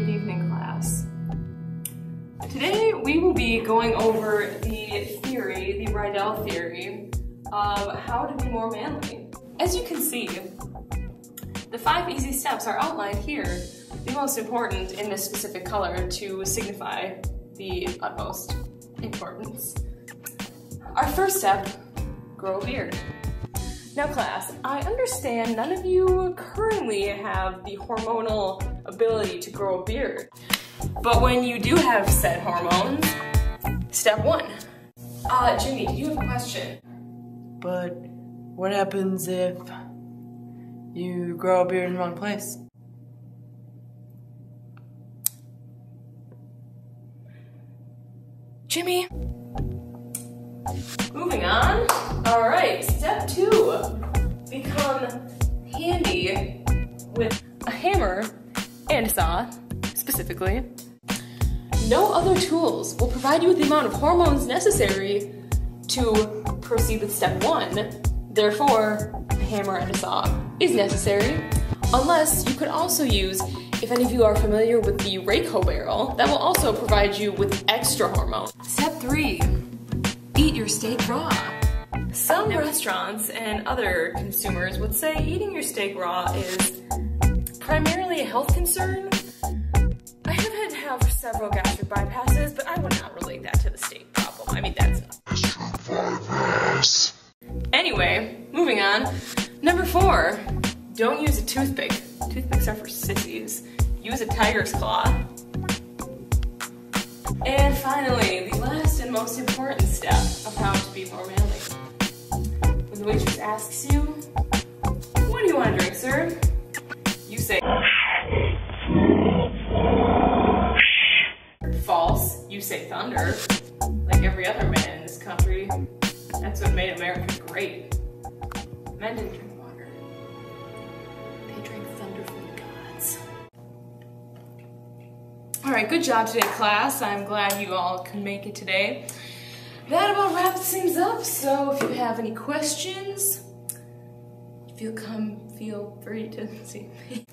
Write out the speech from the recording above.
Good evening, class. Today we will be going over the theory, the Reidell theory, of how to be more manly. As you can see, the 5 easy steps are outlined here, the most important in this specific color to signify the utmost importance. Our first step, grow a beard. Now class, I understand none of you currently have the hormonal ability to grow a beard. But when you do have said hormones, step 1. Jimmy, do you have a question? But what happens if you grow a beard in the wrong place? Jimmy? Moving on. Alright, step 2. Become handy with a hammer and a saw, specifically. No other tools will provide you with the amount of hormones necessary to proceed with step 1. Therefore, a hammer and a saw is necessary, unless you could also use, if any of you are familiar with the Rayco barrel, that will also provide you with extra hormone. Step 3, eat your steak raw. Some restaurants and other consumers would say eating your steak raw is primarily a health concern. I have had to have several gastric bypasses, but I would not relate that to the steak problem. I mean, that's not. Anyway, moving on. Number 4, don't use a toothpick. Toothpicks are for sissies. Use a tiger's claw. And finally, the last and most important step of how to be more manly. When the waitress asks you, "What do you want to drink, sir?" You say, false. You say thunder, like every other man in this country. That's what made America great. Men didn't drink water. They drank thunder from the gods. Alright, good job today, class. I'm glad you all could make it today. That about wraps things up, so if you have any questions, feel free to see me.